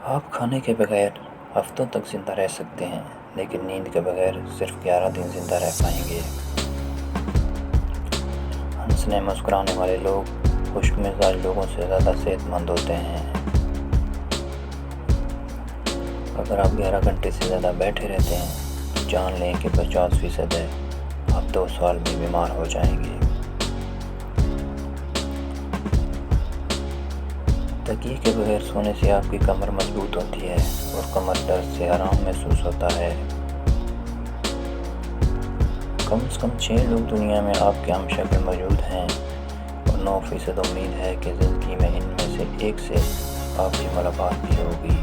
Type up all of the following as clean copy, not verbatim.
آپ کھانے کے بغیر ہفتوں تک زندہ رہ سکتے ہیں، لیکن نیند کے بغیر صرف 11 دن زندہ رہ پائیں گے۔ ہنسنے مسکرانے والے لوگ خشک مزاج لوگوں سے زیادہ صحت مند ہوتے ہیں۔ اگر آپ 11 گھنٹے سے زیادہ بیٹھے رہتے ہیں تو جان لیں کہ 50% ہے، آپ 2 سال میں بیمار ہو جائیں گے۔ تکیے کے بغیر سونے سے آپ کی کمر مضبوط ہوتی ہے اور کمر درد سے آرام محسوس ہوتا ہے۔ کم از کم 6 لوگ دنیا میں آپ کے ہم شکل موجود ہیں اور 9% امید ہے کہ زندگی میں ان میں سے ایک سے آپ کی ملاقات بھی ہوگی۔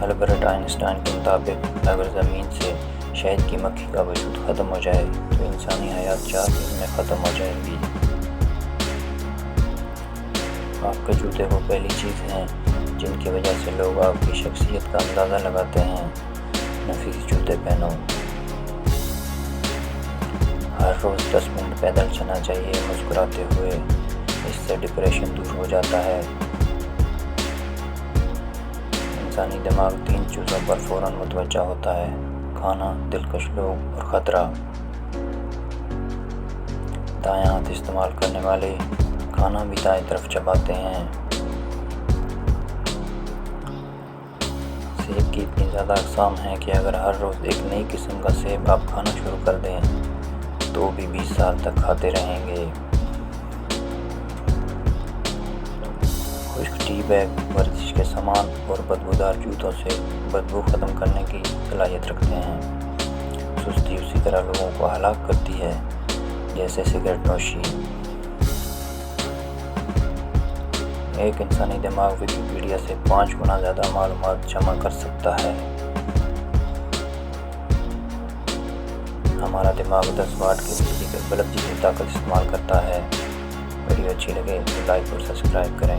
البرٹ آئنسٹائن کے مطابق اگر زمین سے شہد کی مکھی کا وجود ختم ہو جائے تو انسانی حیات 4 دن میں ختم ہو جائے گی۔ آپ کے جوتے وہ پہلی چیز ہیں جن کی وجہ سے لوگ آپ کی شخصیت کا اندازہ لگاتے ہیں۔ نفیس جوتے پہنو۔ ہر روز 10 منٹ پیدل چلنا چاہیے مسکراتے ہوئے، اس سے ڈپریشن دور ہو جاتا ہے۔ انسانی دماغ 3 چیزوں پر فوراً متوجہ ہوتا ہے: کھانا، دلکش لوگ اور خطرہ۔ دایاں ہاتھ استعمال کرنے والے کھانا بھی دائیں طرف چباتے ہیں۔ سیب کی اتنی زیادہ اقسام ہیں کہ اگر ہر روز ایک نئی قسم کا سیب آپ کھانا شروع کر دیں تو بھی 20 سال تک کھاتے رہیں گے۔ خشک ٹی بیگ ورزش کے سامان اور بدبودار جوتوں سے بدبو ختم کرنے کی صلاحیت رکھتے ہیں۔ سستی اسی طرح لوگوں کو ہلاک کرتی ہے جیسے سگریٹ نوشی۔ ایک انسانی دماغ ویکیپیڈیا سے 5 گنا زیادہ معلومات جمع کر سکتا ہے۔ ہمارا دماغ 10 واٹ کی بجلی کے بلب جتنی طاقت استعمال کرتا ہے۔ ویڈیو اچھی لگے تو لائک اور سبسکرائب کریں۔